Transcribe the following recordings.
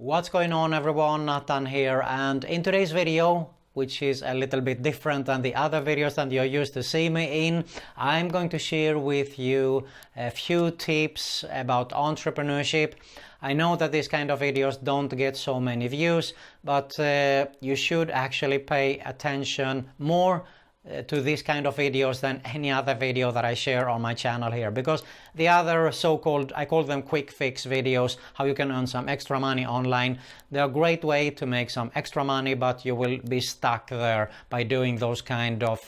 What's going on, everyone? Nathan here, and in today's video, which is a little bit different than the other videos that you're used to see me in, I'm going to share with you a few tips about entrepreneurship. I know that these kind of videos don't get so many views, but you should actually pay attention more to this kind of videos than any other video that I share on my channel here, because the other so-called, I call them quick fix videos, how you can earn some extra money online, they're a great way to make some extra money, but you will be stuck there by doing those kind of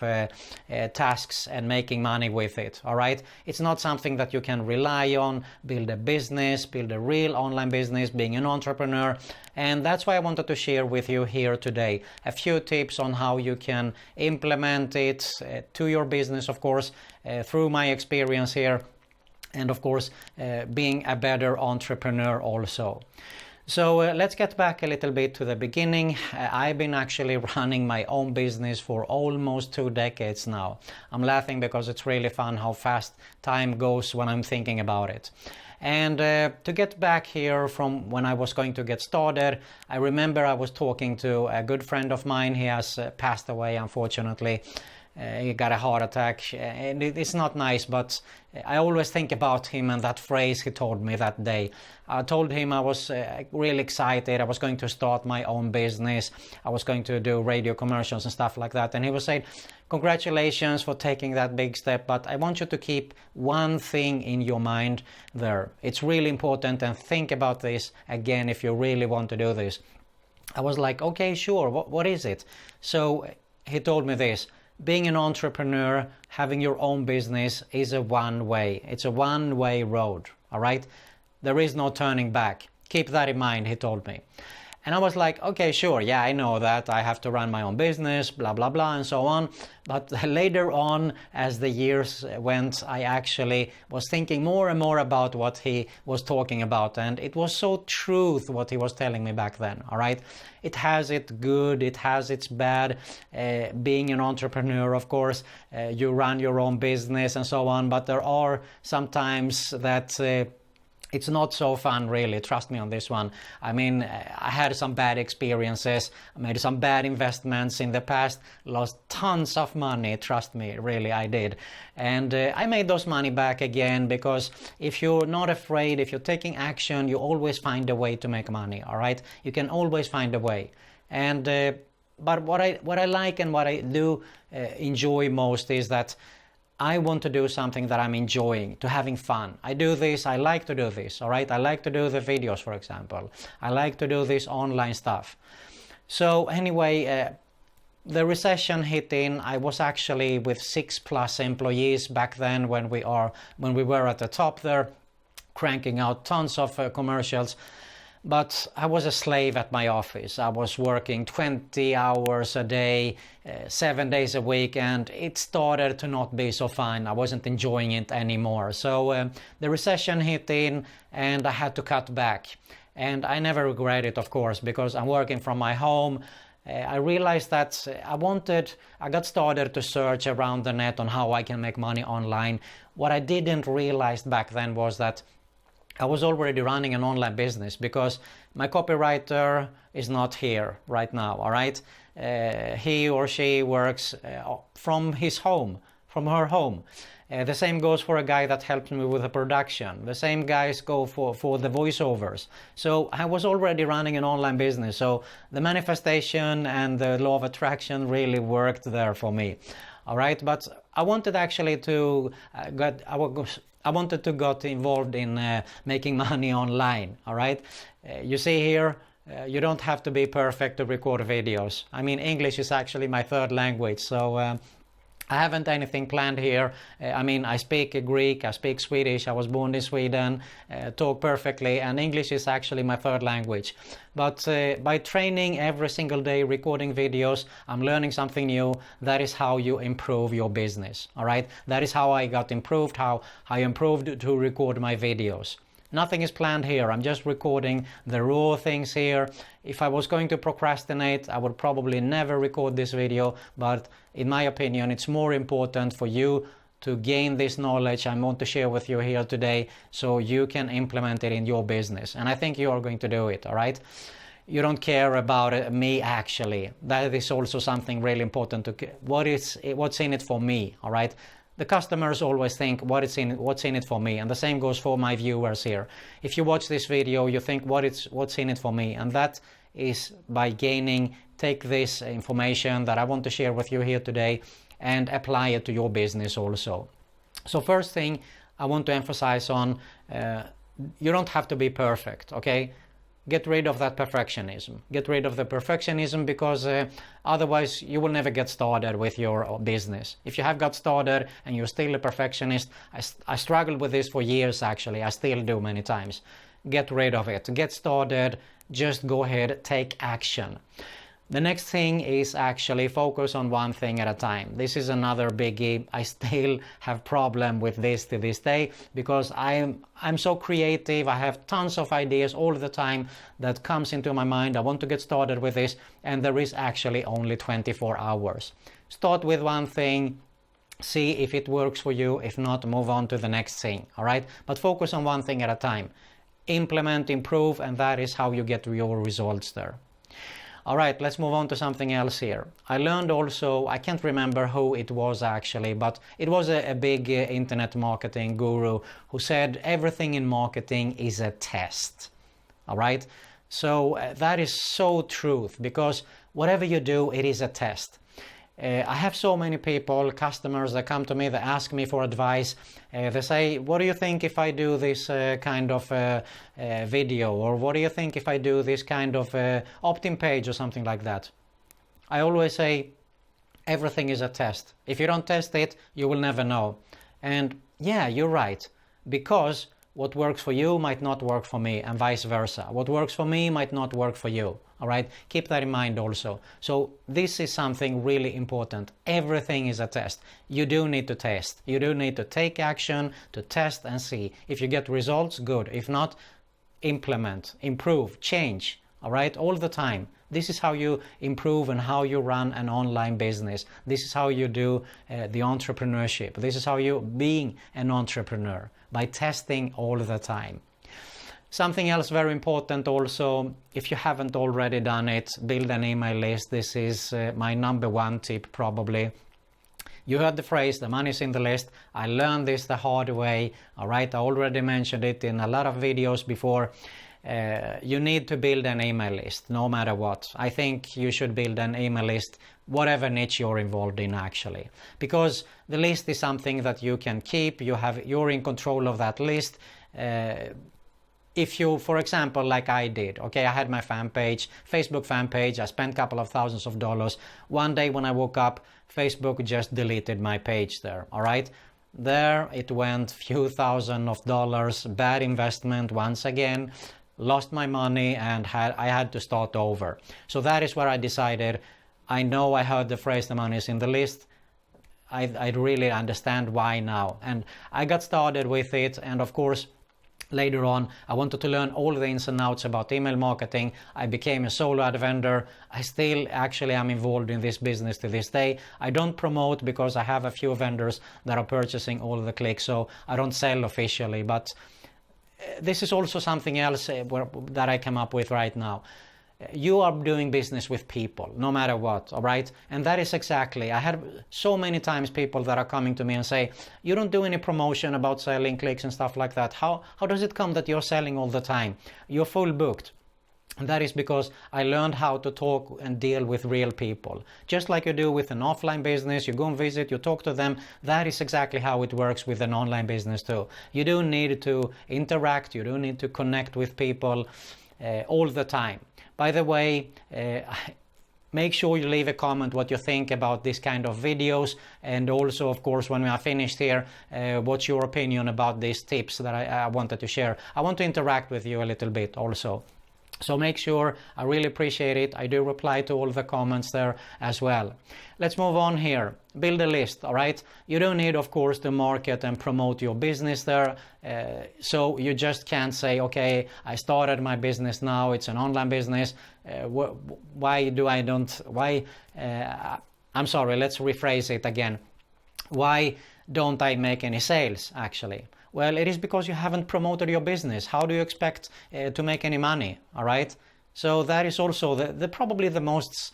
tasks and making money with it. All right, it's not something that you can rely on, build a business, build a real online business, being an entrepreneur. And that's why I wanted to share with you here today a few tips on how you can implement it to your business, of course, through my experience here, and of course being a better entrepreneur also. So let's get back a little bit to the beginning. I've been actually running my own business for almost 2 decades now. I'm laughing because it's really fun how fast time goes when I'm thinking about it. And to get back here from when I was going to get started, I remember I was talking to a good friend of mine. He has passed away, unfortunately. He got a heart attack, and it's not nice, but I always think about him and that phrase he told me that day. I told him I was really excited. I was going to start my own business. I was going to do radio commercials and stuff like that. And he was saying, congratulations for taking that big step, but I want you to keep one thing in your mind there. It's really important, and think about this again if you really want to do this. I was like, okay, sure, what is it? So he told me this. Being an entrepreneur, having your own business is a one-way. It's a one-way road, all right? There is no turning back. Keep that in mind, he told me. And I was like, okay, sure, yeah, I know that. I have to run my own business, blah, blah, blah, and so on. But later on, as the years went, I actually was thinking more and more about what he was talking about. And it was so truth what he was telling me back then, all right? It has its good, it has its bad. Being an entrepreneur, of course, you run your own business and so on. But there are sometimes that it's not so fun, really. Trust me on this one. I mean, I had some bad experiences. I made some bad investments in the past. Lost tons of money. Trust me, really, I did. And I made those money back again, because if you're not afraid, if you're taking action, you always find a way to make money, all right? You can always find a way. And but what I like and what I do enjoy most is that I want to do something that I'm enjoying, to having fun. I do this, I like to do this, all right? I like to do the videos, for example. I like to do this online stuff. So anyway, the recession hit in. I was actually with 6+ employees back then when we were at the top there, cranking out tons of commercials. But I was a slave at my office. I was working 20 hours a day, 7 days a week, and it started to not be so fun. I wasn't enjoying it anymore. So the recession hit in, and I had to cut back. And I never regret it, of course, because I'm working from my home. I realized that I got started to search around the net on how I can make money online. What I didn't realize back then was that I was already running an online business, because my copywriter is not here right now, all right? He or she works from his home, from her home. The same goes for a guy that helped me with the production. The same guys go for the voiceovers. So I was already running an online business. So the manifestation and the law of attraction really worked there for me. All right, but I wanted actually to I wanted to get involved in making money online, all right? You see here, you don't have to be perfect to record videos. I mean, English is actually my third language, so I haven't anything planned here. I mean, I speak Greek, I speak Swedish, I was born in Sweden, talk perfectly, and English is actually my third language. But by training every single day, recording videos, I'm learning something new. That is how you improve your business, all right? That is how I got improved, how I improved to record my videos. Nothing is planned here. I'm just recording the raw things here. If I was going to procrastinate, I would probably never record this video, but in my opinion, it's more important for you to gain this knowledge I want to share with you here today, so you can implement it in your business. And I think you are going to do it, all right? You don't care about me, actually. That is also something really important. What's in it for me, all right? The customers always think what's in it for me, and the same goes for my viewers here. If you watch this video, you think what's in it for me, and that is by take this information that I want to share with you here today and apply it to your business also. So first thing I want to emphasize on, you don't have to be perfect, okay? Get rid of that perfectionism. Get rid of the perfectionism, because otherwise you will never get started with your business. If you have got started and you're still a perfectionist, I struggled with this for years actually. I still do many times. Get rid of it. Get started. Just go ahead, take action. The next thing is actually focus on one thing at a time. This is another biggie. I still have problem with this to this day, because I'm so creative. I have tons of ideas all the time that comes into my mind. I want to get started with this, and there is actually only 24 hours. Start with one thing, see if it works for you. If not, move on to the next thing, all right? But focus on one thing at a time. Implement, improve, and that is how you get your results there. All right, let's move on to something else here. I learned also, I can't remember who it was actually, but it was a big internet marketing guru who said everything in marketing is a test. All right, so that is so true, because whatever you do, it is a test. I have so many people, customers that come to me, that ask me for advice. They say, what do you think if I do this kind of video? Or what do you think if I do this kind of opt-in page or something like that? I always say, everything is a test. If you don't test it, you will never know. And yeah, you're right. Because what works for you might not work for me, and vice versa. What works for me might not work for you. All right, keep that in mind also. So this is something really important. Everything is a test. You do need to test. You do need to take action, to test and see. If you get results, good. If not, implement, improve, change. All right, all the time. This is how you improve and how you run an online business. This is how you do the entrepreneurship. This is how you being an entrepreneur, by testing all the time. Something else very important also, if you haven't already done it, build an email list. This is my number one tip probably. You heard the phrase, the money's in the list. I learned this the hard way. All right, I already mentioned it in a lot of videos before. You need to build an email list no matter what. I think you should build an email list whatever niche you're involved in actually, because the list is something that you can keep. You're in control of that list. If you, for example, like I did, okay, I had my fan page, Facebook fan page, I spent a couple of thousands of dollars. One day when I woke up, Facebook just deleted my page there, all right? There it went, few thousand of dollars, bad investment once again, lost my money, and I had to start over. So that is where I decided, I know I heard the phrase, the money is in the list. I really understand why now. And I got started with it, and of course, later on, I wanted to learn all the ins and outs about email marketing. I became a solo ad vendor. I still actually am involved in this business to this day. I don't promote because I have a few vendors that are purchasing all the clicks, so I don't sell officially. But this is also something else that I come up with right now. You are doing business with people, no matter what, all right? And that is exactly, I had so many times people that are coming to me and say, you don't do any promotion about selling clicks and stuff like that. How does it come that you're selling all the time? You're full booked. And that is because I learned how to talk and deal with real people. Just like you do with an offline business, you go and visit, you talk to them. That is exactly how it works with an online business too. You do need to interact, you do need to connect with people all the time. By the way, make sure you leave a comment what you think about this kind of videos, and also, of course, when we are finished here, what's your opinion about these tips that I wanted to share. I want to interact with you a little bit also. So make sure, I really appreciate it. I do reply to all the comments there as well. Let's move on here. Build a list, all right? You don't need, of course, to market and promote your business there. So you just can't say, okay, I started my business now, it's an online business. I'm sorry, let's rephrase it again. Why don't I make any sales actually? Well, it is because you haven't promoted your business. How do you expect to make any money? All right. So that is also probably the most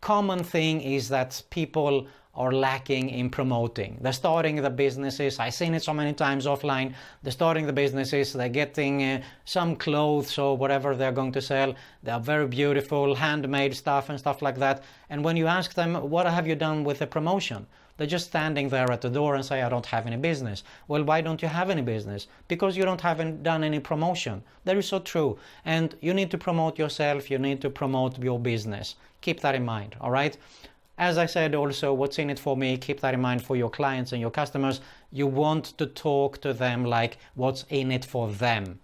common thing is that people are lacking in promoting. They're starting the businesses. I've seen it so many times offline. They're starting the businesses. They're getting some clothes or whatever they're going to sell. They're very beautiful, handmade stuff and stuff like that. And when you ask them, what have you done with the promotion? They're just standing there at the door and say, I don't have any business. Well, why don't you have any business? Because you haven't done any promotion. That is so true. And you need to promote yourself. You need to promote your business. Keep that in mind, all right? As I said also, what's in it for me, keep that in mind for your clients and your customers. You want to talk to them like what's in it for them.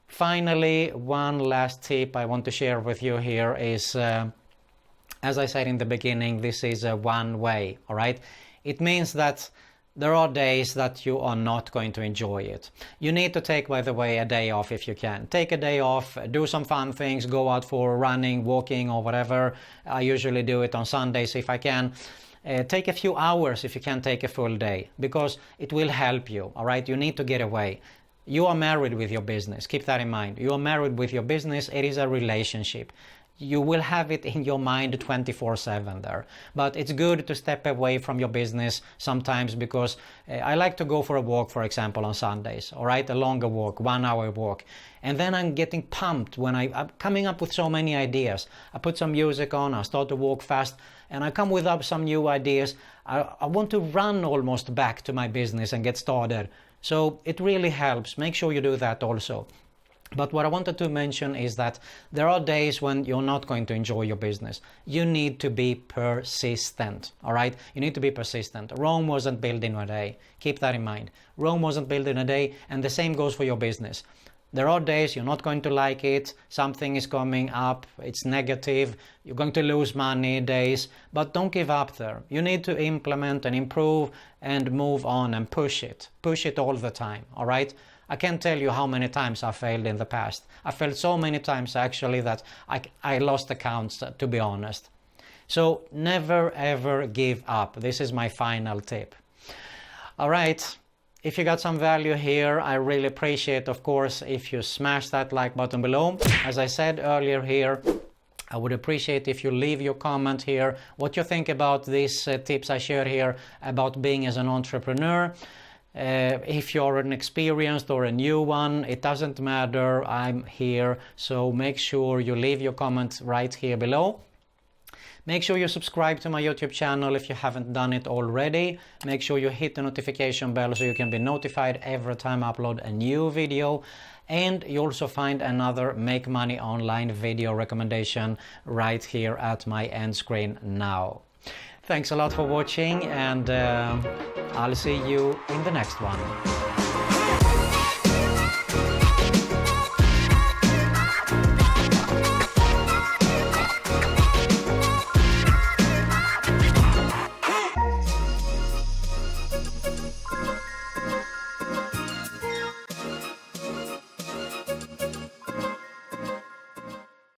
Finally, one last tip I want to share with you here is, as I said in the beginning, this is a one way, all right? It means that there are days that you are not going to enjoy it. You need to take, by the way, a day off if you can. Take a day off, do some fun things, go out for running, walking or whatever. I usually do it on Sundays if I can. Take a few hours if you can take a full day, because it will help you, all right? You need to get away. You are married with your business. Keep that in mind. You are married with your business. It is a relationship. You will have it in your mind 24/7 there. But it's good to step away from your business sometimes, because I like to go for a walk, for example, on Sundays, all right? A longer walk, 1 hour walk. And then I'm getting pumped when I'm coming up with so many ideas. I put some music on, I start to walk fast, and I come with up some new ideas. I want to run almost back to my business and get started. So it really helps. Make sure you do that also. But what I wanted to mention is that there are days when you're not going to enjoy your business. You need to be persistent, all right? You need to be persistent. Rome wasn't built in a day. Keep that in mind. Rome wasn't built in a day, and the same goes for your business. There are days you're not going to like it, something is coming up, it's negative, you're going to lose money days, but don't give up there. You need to implement and improve and move on and push it. Push it all the time, all right? I can't tell you how many times I failed in the past. I failed so many times actually that I lost accounts, to be honest. So never ever give up. This is my final tip. All right. If you got some value here, I really appreciate, of course, if you smash that like button below. As I said earlier here, I would appreciate if you leave your comment here, what you think about these tips I shared here about being as an entrepreneur. If you're an experienced or a new one, it doesn't matter, I'm here. So make sure you leave your comment right here below. Make sure you subscribe to my YouTube channel if you haven't done it already. Make sure you hit the notification bell so you can be notified every time I upload a new video. And you also find another Make Money Online video recommendation right here at my end screen now. Thanks a lot for watching, and I'll see you in the next one.